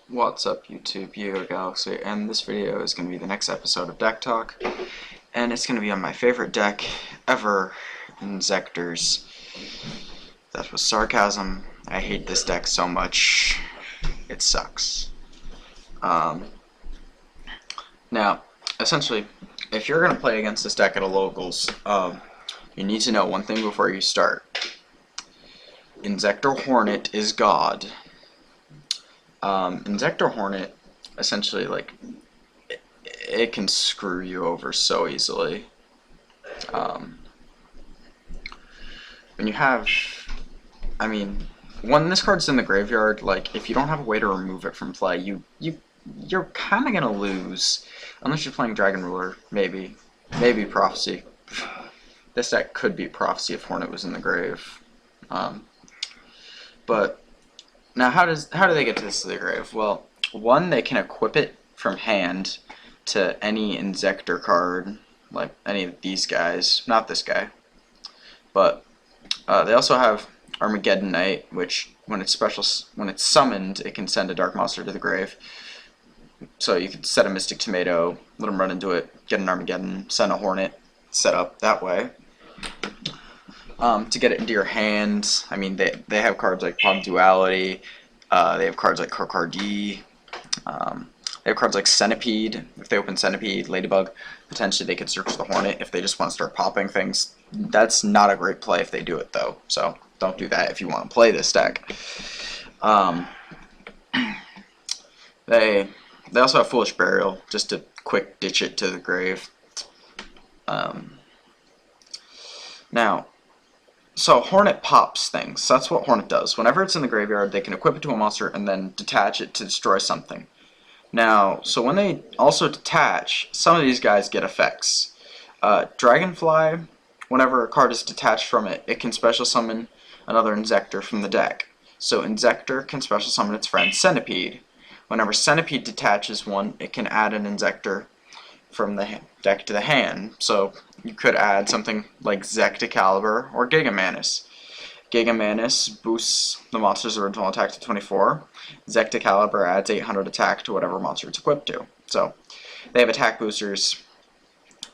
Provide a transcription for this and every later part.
What's up YouTube, Galaxy, and this video is going to be the next episode of Deck Talk, and it's going to be on my favorite deck ever, Inzektors. That was sarcasm. I hate this deck so much. It sucks. Now, essentially, if you're going to play against this deck at a locals, you need to know one thing before you start. Inzektor Hornet is God. Inzektor Hornet, essentially, it can screw you over so easily. When you have, when this card's in the graveyard, if you don't have a way to remove it from play, you're kind of gonna lose, unless you're playing Dragon Ruler, maybe Prophecy. This deck could be Prophecy if Hornet was in the grave, but. Now, how do they get to this to the grave? Well, one, they can equip it from hand to any Inzektor card, like any of these guys, not this guy. But they also have Armageddon Knight, which when it's summoned, it can send a dark monster to the grave. So you could set a Mystic Tomato, let them run into it, get an Armageddon, send a Hornet, set up that way. To get it into your hand, they have cards like Pog Duality, they have cards like Karkardi, they have cards like Centipede. If they open Centipede, Ladybug, potentially they could search the Hornet if they just want to start popping things. That's not a great play if they do it though, so don't do that if you want to play this deck. They also have Foolish Burial, just to quick ditch it to the grave. So Hornet pops things. That's what Hornet does. Whenever it's in the graveyard, they can equip it to a monster and then detach it to destroy something. Now, so when they also detach, some of these guys get effects. Dragonfly, whenever a card is detached from it, it can special summon another Inzektor from the deck. So Inzektor can special summon its friend Centipede. Whenever Centipede detaches one, it can add an Inzektor from the deck to the hand. So you could add something like Zecticaliber or Gigamanus. Gigamanus boosts the monster's original attack to 24. Zecticaliber adds 800 attack to whatever monster it's equipped to. So they have attack boosters.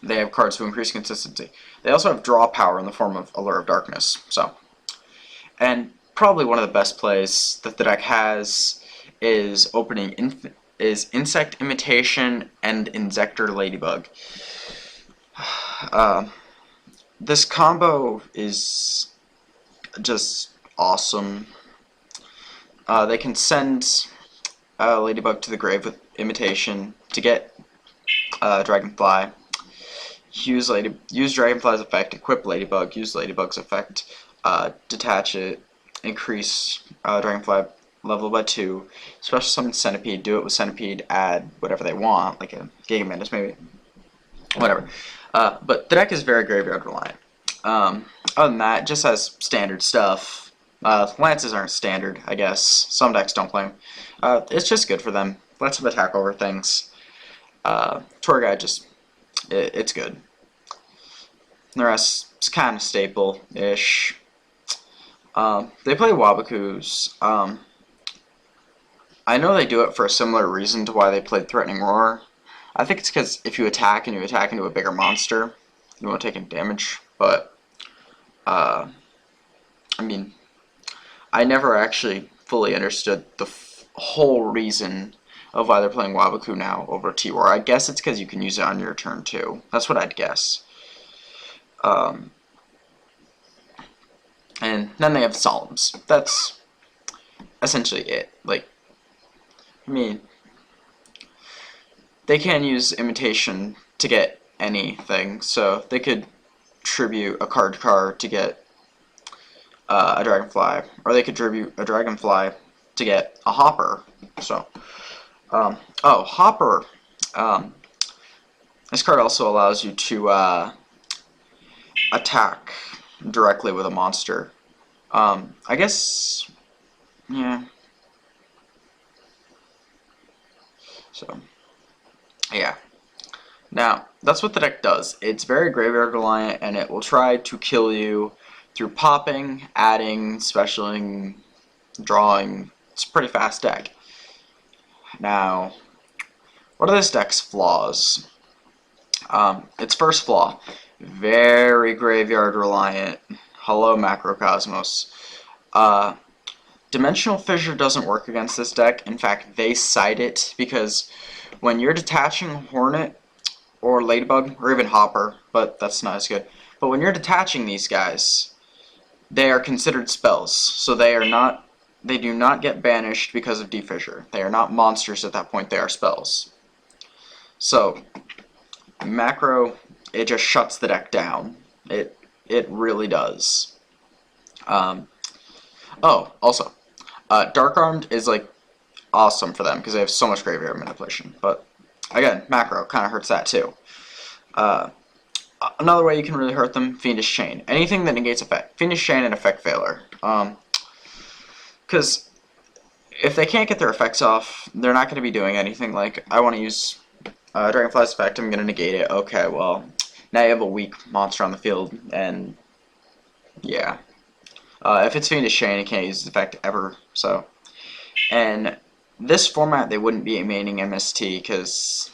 They have cards to increase consistency. They also have draw power in the form of Allure of Darkness. And probably one of the best plays that the deck has is Insect Imitation and Inzektor Ladybug. This combo is just awesome. They can send Ladybug to the grave with Imitation to get Dragonfly. Use Dragonfly's effect, equip Ladybug, use Ladybug's effect, detach it, increase Dragonfly level by 2, special summon Centipede, do it with Centipede, add whatever they want, like a Gigamantis maybe, whatever. But the deck is very graveyard reliant. Other than that, it just has standard stuff. Lances aren't standard, I guess. Some decks don't play them. It's just good for them. Lets them attack over things. Tour Guide it's good. The rest is kind of staple-ish. They play Wabakus. I know they do it for a similar reason to why they played Threatening Roar. I think it's because if you attack and you attack into a bigger monster, you won't take any damage. But, I never actually fully understood the whole reason of why they're playing Wabaku now over T-Roar. I guess it's because you can use it on your turn too. That's what I'd guess. And then they have Solemns. That's essentially it. They can use Imitation to get anything, so they could tribute a card to get a Dragonfly, or they could tribute a Dragonfly to get a Hopper. So, Hopper. This card also allows you to attack directly with a monster. I guess, yeah. So, yeah. Now, that's what the deck does. It's very graveyard reliant, and it will try to kill you through popping, adding, specialing, drawing. It's a pretty fast deck. Now, what are this deck's flaws? Its first flaw, very graveyard reliant. Hello, Macrocosmos. Dimensional Fissure doesn't work against this deck. In fact, they cite it because when you're detaching Hornet or Ladybug, or even Hopper, but that's not as good. But when you're detaching these guys, they are considered spells, so they do not get banished because of defissure. They are not monsters at that point, they are spells. So, Macro, it just shuts the deck down. It really does. Also, Dark Armed is like awesome for them because they have so much graveyard manipulation. But again, Macro kind of hurts that too. Another way you can really hurt them, Fiendish Chain. Anything that negates effect. Fiendish Chain and Effect Failure. Because if they can't get their effects off, they're not going to be doing anything like, I want to use Dragonfly's effect, I'm going to negate it. Okay, well, now you have a weak monster on the field, and yeah. If it's Fiendish Chain, it can't use its effect ever, so. And this format, they wouldn't be maining MST, because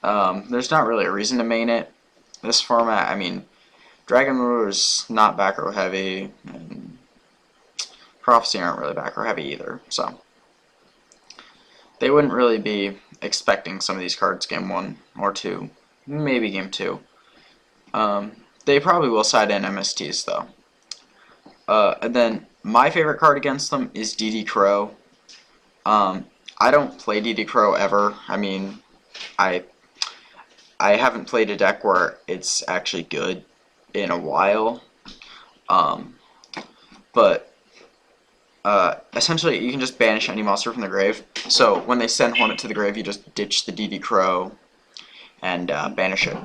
there's not really a reason to main it. This format, I mean, Dragon Lure is not back row heavy, and Prophecy aren't really back row heavy either, so. They wouldn't really be expecting some of these cards game 1 or 2, maybe game 2. They probably will side in MSTs, though. And then my favorite card against them is DD Crow. I don't play DD Crow ever. I mean, I haven't played a deck where it's actually good in a while. But essentially, you can just banish any monster from the grave. So when they send Hornet to the grave, you just ditch the DD Crow and banish it,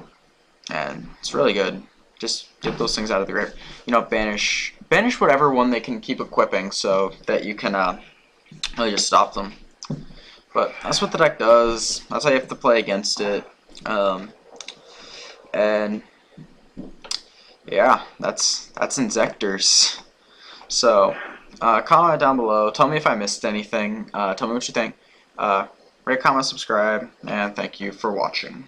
and it's really good. Just get those things out of the grave. You know, banish whatever one they can keep equipping, so that you can really just stop them. But that's what the deck does. That's how you have to play against it. And yeah, that's Inzektors. So comment down below. Tell me if I missed anything. Tell me what you think. Rate, comment, subscribe, and thank you for watching.